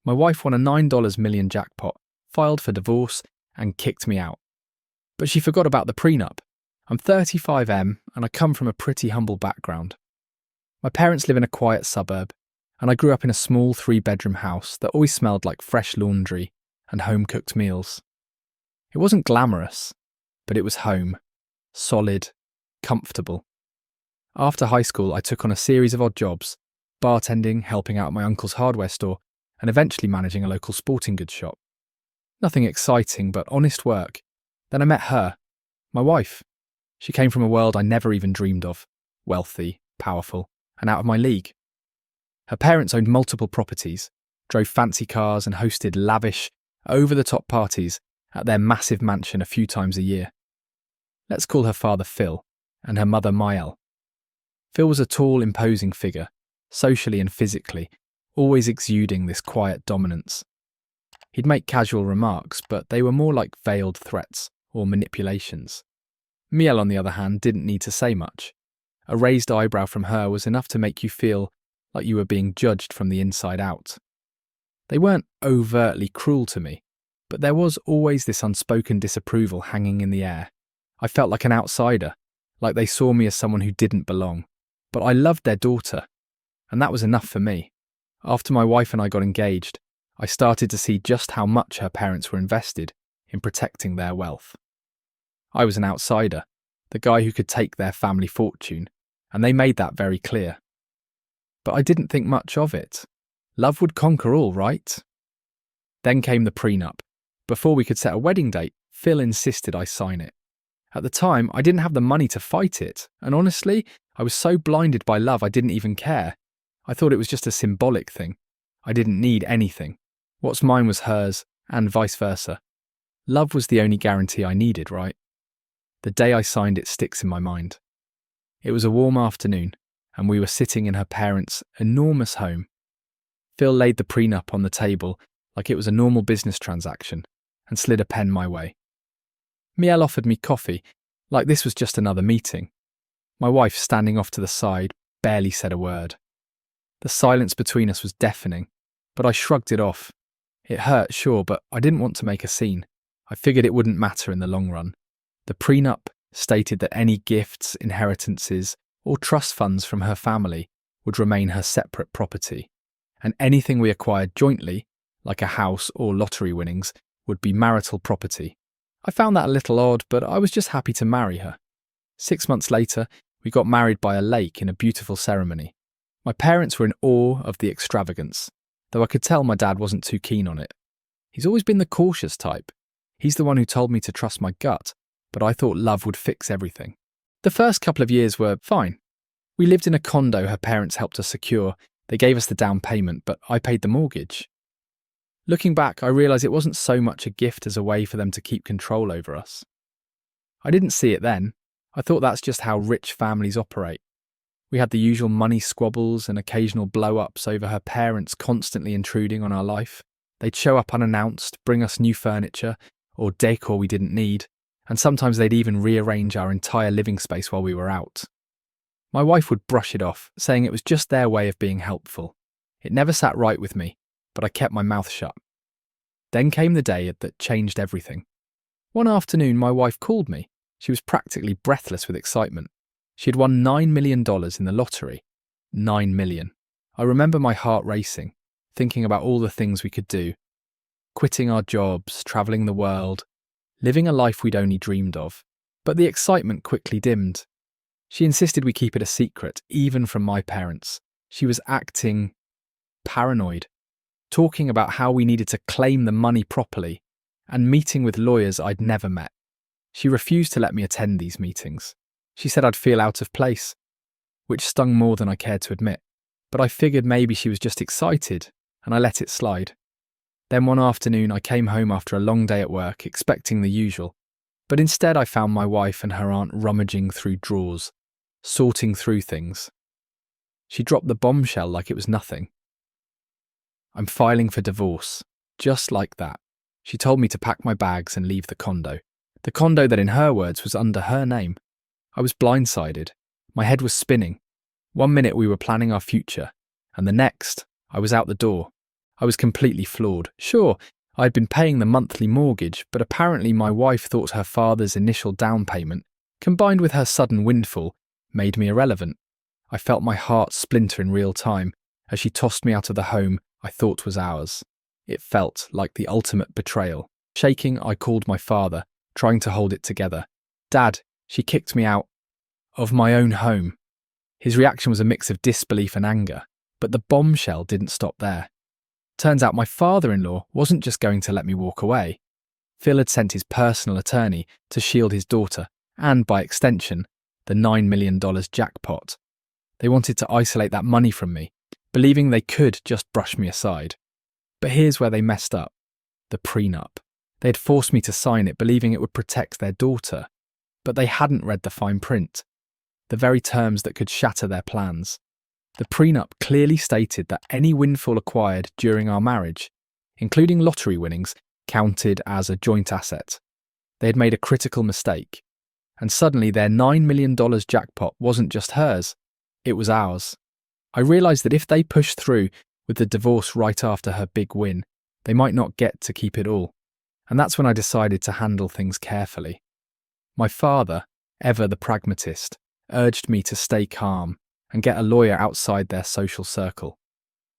My wife won a $9 million jackpot, filed for divorce, and kicked me out. But she forgot about the prenup. I'm 35M and I come from a pretty humble background. My parents live in a quiet suburb, and I grew up in a small 3-bedroom house that always smelled like fresh laundry and home-cooked meals. It wasn't glamorous, but it was home, solid, comfortable. After high school, I took on a series of odd jobs, bartending, helping out at my uncle's hardware store, and eventually managing a local sporting goods shop. Nothing exciting, but honest work. Then I met her, my wife. She came from a world I never even dreamed of, wealthy, powerful, and out of my league. Her parents owned multiple properties, drove fancy cars and hosted lavish, over-the-top parties at their massive mansion a few times a year. Let's call her father Phil, and her mother Mael. Phil was a tall, imposing figure, socially and physically, always exuding this quiet dominance. He'd make casual remarks, but they were more like veiled threats or manipulations. Miel, on the other hand, didn't need to say much. A raised eyebrow from her was enough to make you feel like you were being judged from the inside out. They weren't overtly cruel to me, but there was always this unspoken disapproval hanging in the air. I felt like an outsider, like they saw me as someone who didn't belong. But I loved their daughter, and that was enough for me. After my wife and I got engaged, I started to see just how much her parents were invested in protecting their wealth. I was an outsider, the guy who could take their family fortune, and they made that very clear. But I didn't think much of it. Love would conquer all, right? Then came the prenup. Before we could set a wedding date, Phil insisted I sign it. At the time, I didn't have the money to fight it, and honestly, I was so blinded by love I didn't even care. I thought it was just a symbolic thing. I didn't need anything. What's mine was hers, and vice versa. Love was the only guarantee I needed, right? The day I signed it sticks in my mind. It was a warm afternoon, and we were sitting in her parents' enormous home. Phil laid the prenup on the table like it was a normal business transaction and slid a pen my way. Miel offered me coffee, like this was just another meeting. My wife, standing off to the side, barely said a word. The silence between us was deafening, but I shrugged it off. It hurt, sure, but I didn't want to make a scene. I figured it wouldn't matter in the long run. The prenup stated that any gifts, inheritances, or trust funds from her family would remain her separate property, and anything we acquired jointly, like a house or lottery winnings, would be marital property. I found that a little odd, but I was just happy to marry her. 6 months later, we got married by a lake in a beautiful ceremony. My parents were in awe of the extravagance, though I could tell my dad wasn't too keen on it. He's always been the cautious type. He's the one who told me to trust my gut, but I thought love would fix everything. The first couple of years were fine. We lived in a condo her parents helped us secure. They gave us the down payment, but I paid the mortgage. Looking back, I realised it wasn't so much a gift as a way for them to keep control over us. I didn't see it then. I thought that's just how rich families operate. We had the usual money squabbles and occasional blow-ups over her parents constantly intruding on our life. They'd show up unannounced, bring us new furniture, or decor we didn't need, and sometimes they'd even rearrange our entire living space while we were out. My wife would brush it off, saying it was just their way of being helpful. It never sat right with me, but I kept my mouth shut. Then came the day that changed everything. One afternoon, my wife called me. She was practically breathless with excitement. She had won $9 million in the lottery. $9 million. I remember my heart racing, thinking about all the things we could do. Quitting our jobs, travelling the world, living a life we'd only dreamed of. But the excitement quickly dimmed. She insisted we keep it a secret, even from my parents. She was acting paranoid, talking about how we needed to claim the money properly, and meeting with lawyers I'd never met. She refused to let me attend these meetings. She said I'd feel out of place, which stung more than I cared to admit. But I figured maybe she was just excited, and I let it slide. Then one afternoon I came home after a long day at work, expecting the usual. But instead I found my wife and her aunt rummaging through drawers, sorting through things. She dropped the bombshell like it was nothing. I'm filing for divorce, just like that. She told me to pack my bags and leave the condo. The condo that in her words was under her name. I was blindsided. My head was spinning. 1 minute we were planning our future, and the next, I was out the door. I was completely floored. Sure, I had been paying the monthly mortgage, but apparently my wife thought her father's initial down payment, combined with her sudden windfall, made me irrelevant. I felt my heart splinter in real time as she tossed me out of the home I thought was ours. It felt like the ultimate betrayal. Shaking, I called my father, trying to hold it together. "Dad, she kicked me out of my own home." His reaction was a mix of disbelief and anger, but the bombshell didn't stop there. Turns out my father-in-law wasn't just going to let me walk away. Phil had sent his personal attorney to shield his daughter and, by extension, the $9 million jackpot. They wanted to isolate that money from me, believing they could just brush me aside. But here's where they messed up. The prenup. They had forced me to sign it, believing it would protect their daughter. But they hadn't read the fine print, the very terms that could shatter their plans. The prenup clearly stated that any windfall acquired during our marriage, including lottery winnings, counted as a joint asset. They had made a critical mistake. And suddenly their $9 million jackpot wasn't just hers, it was ours. I realised that if they pushed through with the divorce right after her big win, they might not get to keep it all. And that's when I decided to handle things carefully. My father, ever the pragmatist, urged me to stay calm and get a lawyer outside their social circle.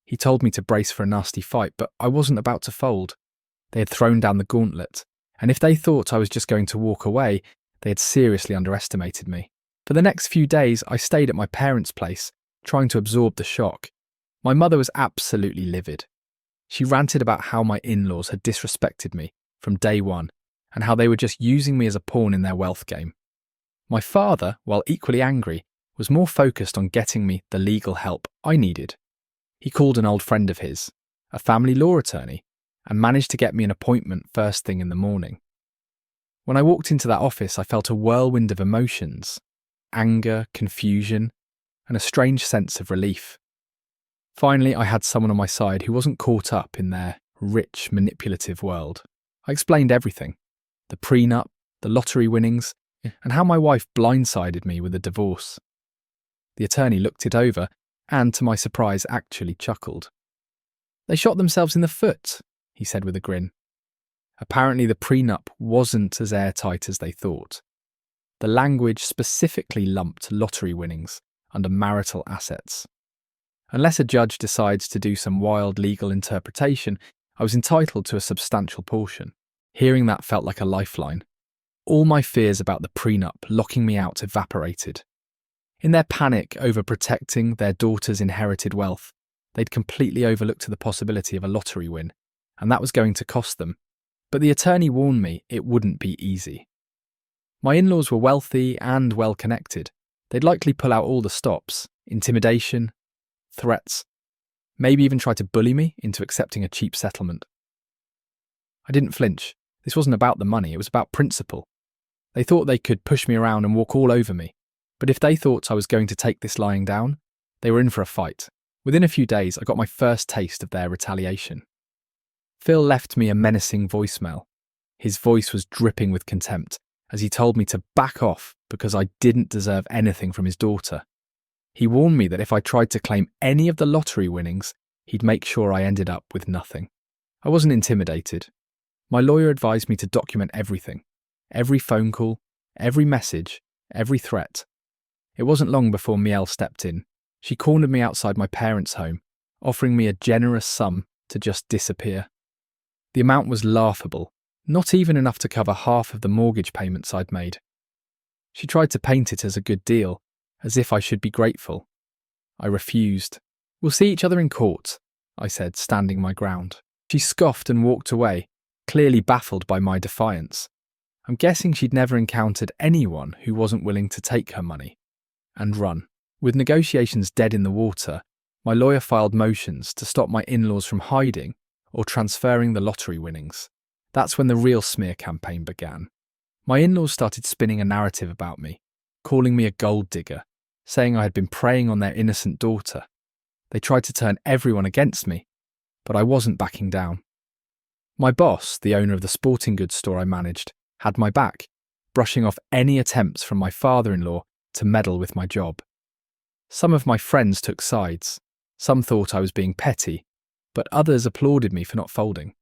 He told me to brace for a nasty fight, but I wasn't about to fold. They had thrown down the gauntlet, and if they thought I was just going to walk away, they had seriously underestimated me. For the next few days, I stayed at my parents' place, trying to absorb the shock. My mother was absolutely livid. She ranted about how my in-laws had disrespected me from day one, and how they were just using me as a pawn in their wealth game. My father, while equally angry, was more focused on getting me the legal help I needed. He called an old friend of his, a family law attorney, and managed to get me an appointment first thing in the morning. When I walked into that office, I felt a whirlwind of emotions: anger, confusion, and a strange sense of relief. Finally, I had someone on my side who wasn't caught up in their rich, manipulative world. I explained everything: the prenup, the lottery winnings, and how my wife blindsided me with a divorce. The attorney looked it over and, to my surprise, actually chuckled. "They shot themselves in the foot," he said with a grin. Apparently the prenup wasn't as airtight as they thought. The language specifically lumped lottery winnings under marital assets. Unless a judge decides to do some wild legal interpretation, I was entitled to a substantial portion. Hearing that felt like a lifeline. All my fears about the prenup locking me out evaporated. In their panic over protecting their daughter's inherited wealth, they'd completely overlooked the possibility of a lottery win, and that was going to cost them. But the attorney warned me it wouldn't be easy. My in-laws were wealthy and well-connected. They'd likely pull out all the stops: intimidation, threats, maybe even try to bully me into accepting a cheap settlement. I didn't flinch. This wasn't about the money, it was about principle. They thought they could push me around and walk all over me. But if they thought I was going to take this lying down, they were in for a fight. Within a few days, I got my first taste of their retaliation. Phil left me a menacing voicemail. His voice was dripping with contempt as he told me to back off because I didn't deserve anything from his daughter. He warned me that if I tried to claim any of the lottery winnings, he'd make sure I ended up with nothing. I wasn't intimidated. My lawyer advised me to document everything: every phone call, every message, every threat. It wasn't long before Miel stepped in. She cornered me outside my parents' home, offering me a generous sum to just disappear. The amount was laughable, not even enough to cover half of the mortgage payments I'd made. She tried to paint it as a good deal, as if I should be grateful. I refused. "We'll see each other in court," I said, standing my ground. She scoffed and walked away, clearly baffled by my defiance. I'm guessing she'd never encountered anyone who wasn't willing to take her money and run. With negotiations dead in the water, my lawyer filed motions to stop my in-laws from hiding or transferring the lottery winnings. That's when the real smear campaign began. My in-laws started spinning a narrative about me, calling me a gold digger, saying I had been preying on their innocent daughter. They tried to turn everyone against me, but I wasn't backing down. My boss, the owner of the sporting goods store I managed, had my back, brushing off any attempts from my father-in-law to meddle with my job. Some of my friends took sides. Some thought I was being petty, but others applauded me for not folding.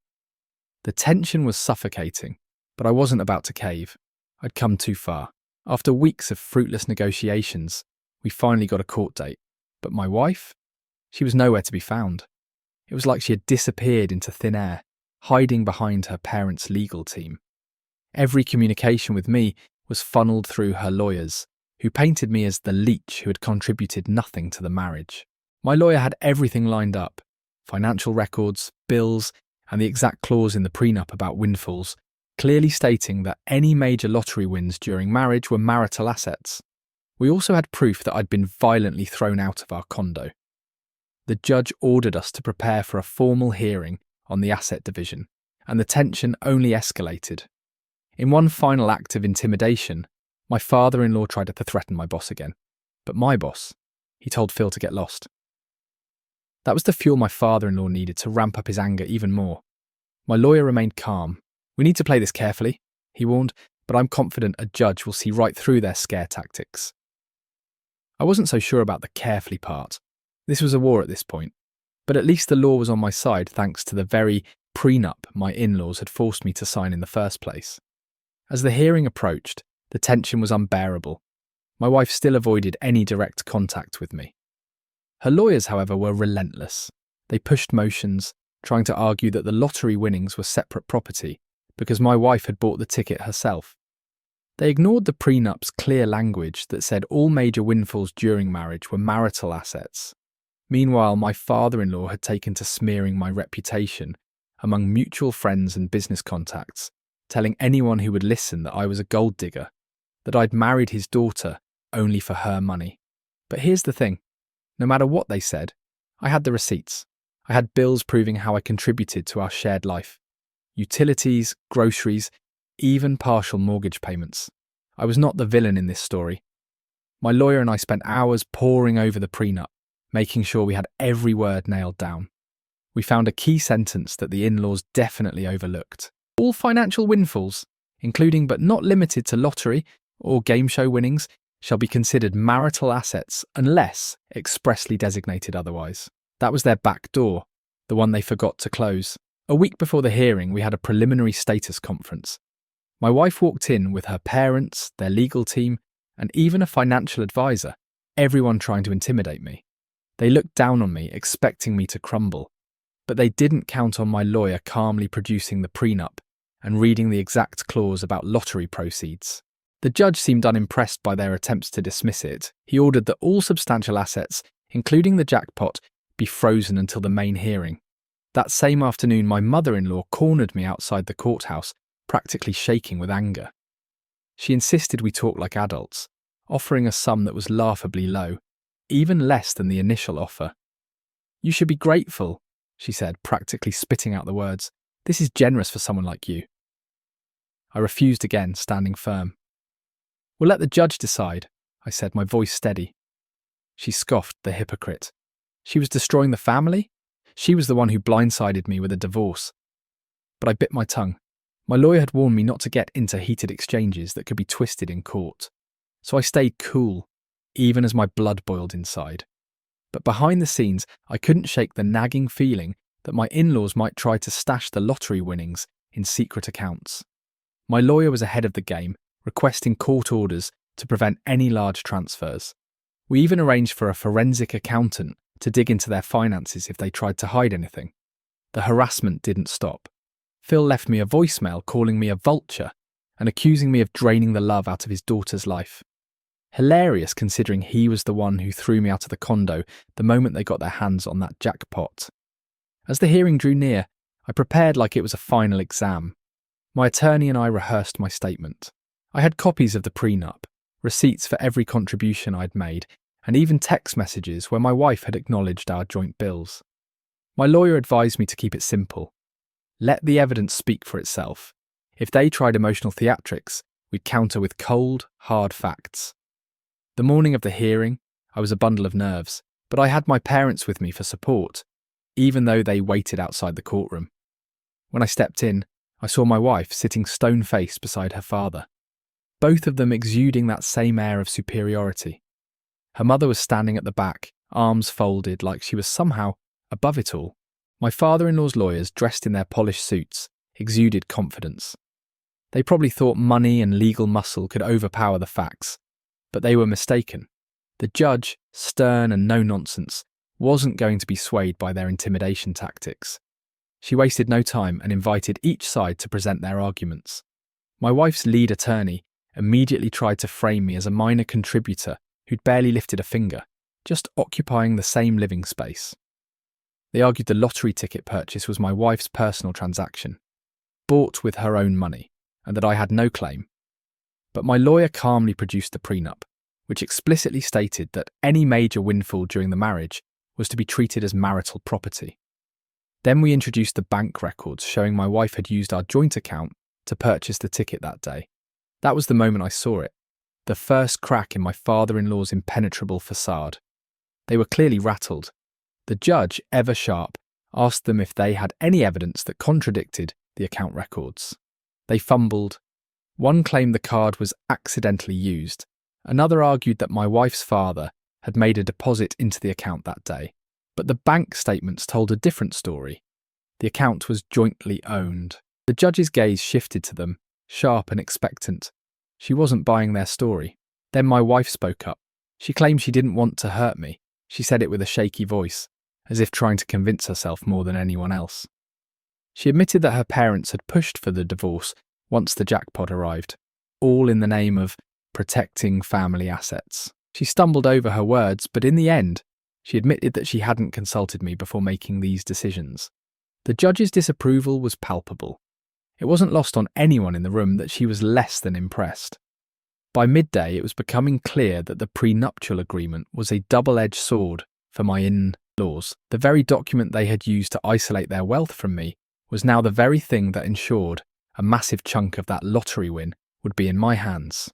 The tension was suffocating, but I wasn't about to cave. I'd come too far. After weeks of fruitless negotiations, we finally got a court date. But my wife? She was nowhere to be found. It was like she had disappeared into thin air, hiding behind her parents' legal team. Every communication with me was funneled through her lawyers, who painted me as the leech who had contributed nothing to the marriage. My lawyer had everything lined up: financial records, bills, and the exact clause in the prenup about windfalls, clearly stating that any major lottery wins during marriage were marital assets. We also had proof that I'd been violently thrown out of our condo. The judge ordered us to prepare for a formal hearing on the asset division, and the tension only escalated. In one final act of intimidation, my father-in-law tried to threaten my boss again. But my boss, he told Phil to get lost. That was the fuel my father-in-law needed to ramp up his anger even more. My lawyer remained calm. "We need to play this carefully," he warned, "but I'm confident a judge will see right through their scare tactics." I wasn't so sure about the carefully part. This was a war at this point, but at least the law was on my side thanks to the very prenup my in-laws had forced me to sign in the first place. As the hearing approached, the tension was unbearable. My wife still avoided any direct contact with me. Her lawyers, however, were relentless. They pushed motions, trying to argue that the lottery winnings were separate property because my wife had bought the ticket herself. They ignored the prenup's clear language that said all major windfalls during marriage were marital assets. Meanwhile, my father-in-law had taken to smearing my reputation among mutual friends and business contacts, telling anyone who would listen that I was a gold digger, that I'd married his daughter only for her money. But here's the thing. No matter what they said, I had the receipts. I had bills proving how I contributed to our shared life. Utilities, groceries, even partial mortgage payments. I was not the villain in this story. My lawyer and I spent hours poring over the prenup, making sure we had every word nailed down. We found a key sentence that the in-laws definitely overlooked. All financial windfalls, including but not limited to lottery or game show winnings, shall be considered marital assets unless expressly designated otherwise. That was their back door, the one they forgot to close. A week before the hearing, we had a preliminary status conference. My wife walked in with her parents, their legal team, and even a financial advisor, everyone trying to intimidate me. They looked down on me, expecting me to crumble, but they didn't count on my lawyer calmly producing the prenup and reading the exact clause about lottery proceeds. The judge seemed unimpressed by their attempts to dismiss it. He ordered that all substantial assets, including the jackpot, be frozen until the main hearing. That same afternoon, my mother-in-law cornered me outside the courthouse, practically shaking with anger. She insisted we talk like adults, offering a sum that was laughably low, even less than the initial offer. "You should be grateful," she said, practically spitting out the words. "This is generous for someone like you." I refused again, standing firm. "We'll let the judge decide," I said, my voice steady. She scoffed, the hypocrite. She was destroying the family? She was the one who blindsided me with a divorce. But I bit my tongue. My lawyer had warned me not to get into heated exchanges that could be twisted in court. So I stayed cool, even as my blood boiled inside. But behind the scenes, I couldn't shake the nagging feeling that my in-laws might try to stash the lottery winnings in secret accounts. My lawyer was ahead of the game, requesting court orders to prevent any large transfers. We even arranged for a forensic accountant to dig into their finances if they tried to hide anything. The harassment didn't stop. Phil left me a voicemail calling me a vulture and accusing me of draining the love out of his daughter's life. Hilarious considering he was the one who threw me out of the condo the moment they got their hands on that jackpot. As the hearing drew near, I prepared like it was a final exam. My attorney and I rehearsed my statement. I had copies of the prenup, receipts for every contribution I'd made, and even text messages where my wife had acknowledged our joint bills. My lawyer advised me to keep it simple. Let the evidence speak for itself. If they tried emotional theatrics, we'd counter with cold, hard facts. The morning of the hearing, I was a bundle of nerves, but I had my parents with me for support, even though they waited outside the courtroom. When I stepped in, I saw my wife sitting stone-faced beside her father, both of them exuding that same air of superiority. Her mother was standing at the back, arms folded like she was somehow above it all. My father-in-law's lawyers, dressed in their polished suits, exuded confidence. They probably thought money and legal muscle could overpower the facts, but they were mistaken. The judge, stern and no-nonsense, wasn't going to be swayed by their intimidation tactics. She wasted no time and invited each side to present their arguments. My wife's lead attorney immediately tried to frame me as a minor contributor who'd barely lifted a finger, just occupying the same living space. They argued the lottery ticket purchase was my wife's personal transaction, bought with her own money, and that I had no claim. But my lawyer calmly produced the prenup, which explicitly stated that any major windfall during the marriage was to be treated as marital property. Then we introduced the bank records showing my wife had used our joint account to purchase the ticket that day. That was the moment I saw it, the first crack in my father-in-law's impenetrable facade. They were clearly rattled. The judge, ever sharp, asked them if they had any evidence that contradicted the account records. They fumbled. One claimed the card was accidentally used. Another argued that my wife's father had made a deposit into the account that day. But the bank statements told a different story. The account was jointly owned. The judge's gaze shifted to them, sharp and expectant. She wasn't buying their story. Then my wife spoke up. She claimed she didn't want to hurt me. She said it with a shaky voice, as if trying to convince herself more than anyone else. She admitted that her parents had pushed for the divorce once the jackpot arrived, all in the name of protecting family assets. She stumbled over her words, but in the end, she admitted that she hadn't consulted me before making these decisions. The judge's disapproval was palpable. It wasn't lost on anyone in the room that she was less than impressed. By midday, it was becoming clear that the prenuptial agreement was a double-edged sword for my in-laws. The very document they had used to isolate their wealth from me was now the very thing that ensured a massive chunk of that lottery win would be in my hands.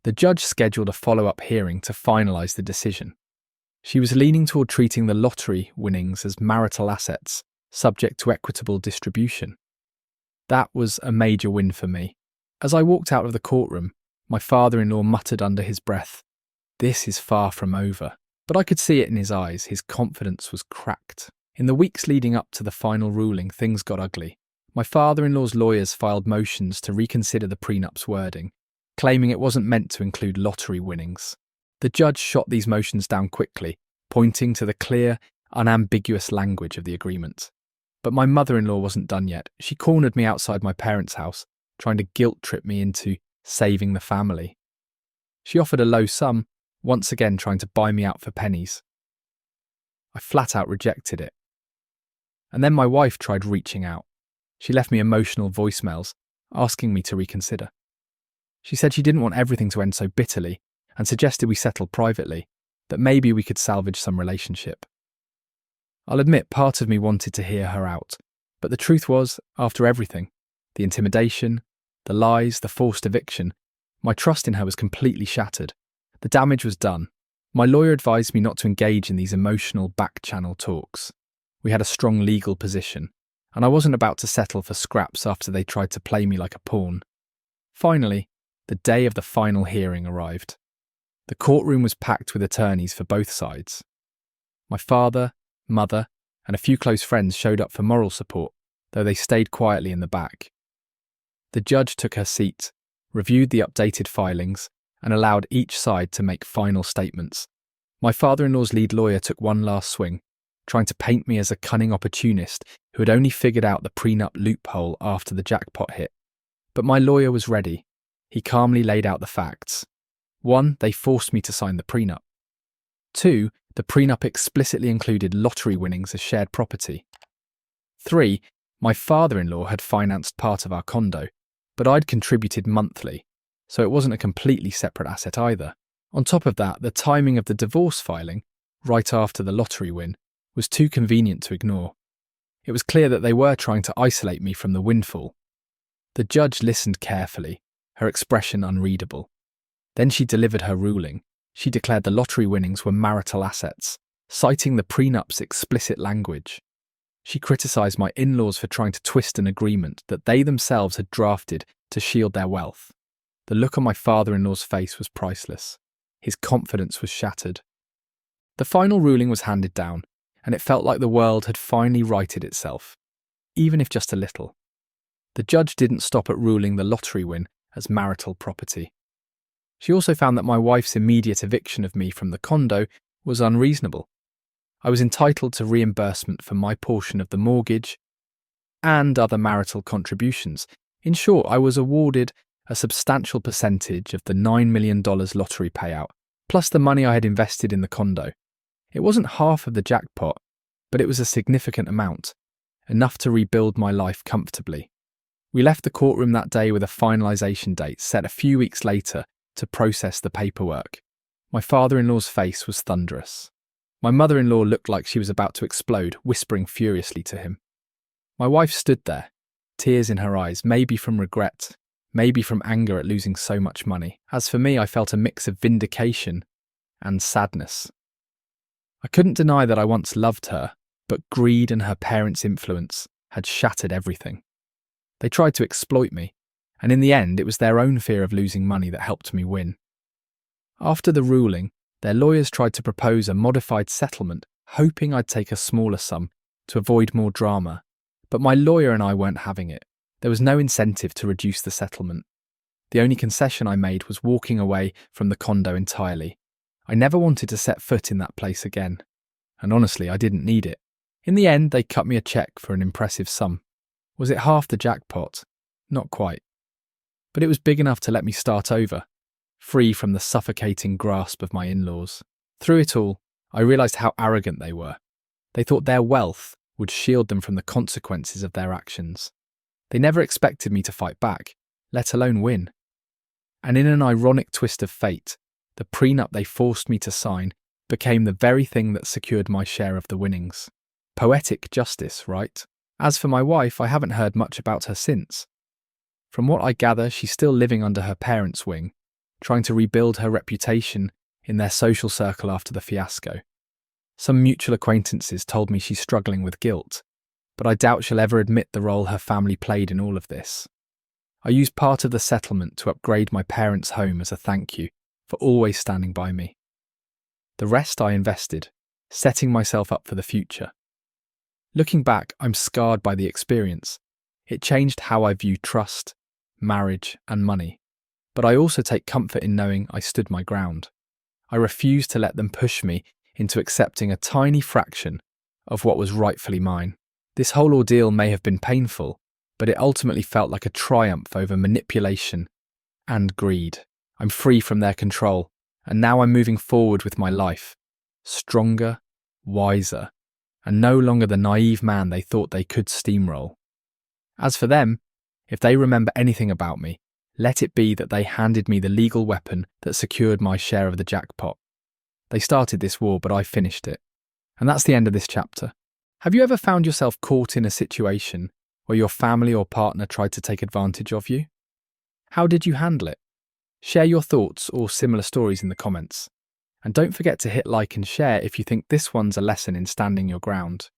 The judge scheduled a follow-up hearing to finalise the decision. She was leaning toward treating the lottery winnings as marital assets, subject to equitable distribution. That was a major win for me. As I walked out of the courtroom, my father-in-law muttered under his breath, "This is far from over." But I could see it in his eyes. His confidence was cracked. In the weeks leading up to the final ruling, things got ugly. My father-in-law's lawyers filed motions to reconsider the prenup's wording, claiming it wasn't meant to include lottery winnings. The judge shot these motions down quickly, pointing to the clear, unambiguous language of the agreement. But my mother-in-law wasn't done yet. She cornered me outside my parents' house, trying to guilt-trip me into saving the family. She offered a low sum, once again trying to buy me out for pennies. I flat out rejected it. And then my wife tried reaching out. She left me emotional voicemails, asking me to reconsider. She said she didn't want everything to end so bitterly and suggested we settle privately, that maybe we could salvage some relationship. I'll admit part of me wanted to hear her out, but the truth was, after everything, the intimidation, the lies, the forced eviction, my trust in her was completely shattered. The damage was done. My lawyer advised me not to engage in these emotional back-channel talks. We had a strong legal position, and I wasn't about to settle for scraps after they tried to play me like a pawn. Finally, the day of the final hearing arrived. The courtroom was packed with attorneys for both sides. My father, mother, and a few close friends showed up for moral support, though they stayed quietly in the back. The judge took her seat, reviewed the updated filings, and allowed each side to make final statements. My father-in-law's lead lawyer took one last swing, trying to paint me as a cunning opportunist who had only figured out the prenup loophole after the jackpot hit. But my lawyer was ready. He calmly laid out the facts. 1, they forced me to sign the prenup. 2, the prenup explicitly included lottery winnings as shared property. 3, my father-in-law had financed part of our condo, but I'd contributed monthly, so it wasn't a completely separate asset either. On top of that, the timing of the divorce filing, right after the lottery win, was too convenient to ignore. It was clear that they were trying to isolate me from the windfall. The judge listened carefully, her expression unreadable. Then she delivered her ruling. She declared the lottery winnings were marital assets, citing the prenup's explicit language. She criticised my in-laws for trying to twist an agreement that they themselves had drafted to shield their wealth. The look on my father-in-law's face was priceless. His confidence was shattered. The final ruling was handed down, and it felt like the world had finally righted itself, even if just a little. The judge didn't stop at ruling the lottery win as marital property. She also found that my wife's immediate eviction of me from the condo was unreasonable. I was entitled to reimbursement for my portion of the mortgage and other marital contributions. In short, I was awarded a substantial percentage of the $9 million lottery payout, plus the money I had invested in the condo. It wasn't half of the jackpot, but it was a significant amount, enough to rebuild my life comfortably. We left the courtroom that day with a finalisation date set a few weeks later to process the paperwork. My father-in-law's face was thunderous. My mother-in-law looked like she was about to explode, whispering furiously to him. My wife stood there, tears in her eyes, maybe from regret, maybe from anger at losing so much money. As for me, I felt a mix of vindication and sadness. I couldn't deny that I once loved her, but greed and her parents' influence had shattered everything. They tried to exploit me, and in the end it was their own fear of losing money that helped me win. After the ruling, their lawyers tried to propose a modified settlement, hoping I'd take a smaller sum to avoid more drama, but my lawyer and I weren't having it. There was no incentive to reduce the settlement. The only concession I made was walking away from the condo entirely. I never wanted to set foot in that place again, and honestly, I didn't need it. In the end, they cut me a cheque for an impressive sum. Was it half the jackpot? Not quite. But it was big enough to let me start over, free from the suffocating grasp of my in-laws. Through it all, I realised how arrogant they were. They thought their wealth would shield them from the consequences of their actions. They never expected me to fight back, let alone win. And in an ironic twist of fate, the prenup they forced me to sign became the very thing that secured my share of the winnings. Poetic justice, right? As for my wife, I haven't heard much about her since. From what I gather, she's still living under her parents' wing, trying to rebuild her reputation in their social circle after the fiasco. Some mutual acquaintances told me she's struggling with guilt, but I doubt she'll ever admit the role her family played in all of this. I used part of the settlement to upgrade my parents' home as a thank you for always standing by me. The rest I invested, setting myself up for the future. Looking back, I'm scarred by the experience. It changed how I view trust, marriage, and money. But I also take comfort in knowing I stood my ground. I refused to let them push me into accepting a tiny fraction of what was rightfully mine. This whole ordeal may have been painful, but it ultimately felt like a triumph over manipulation and greed. I'm free from their control, and now I'm moving forward with my life, stronger, wiser, and no longer the naive man they thought they could steamroll. As for them, if they remember anything about me, let it be that they handed me the legal weapon that secured my share of the jackpot. They started this war, but I finished it. And that's the end of this chapter. Have you ever found yourself caught in a situation where your family or partner tried to take advantage of you? How did you handle it? Share your thoughts or similar stories in the comments. And don't forget to hit like and share if you think this one's a lesson in standing your ground.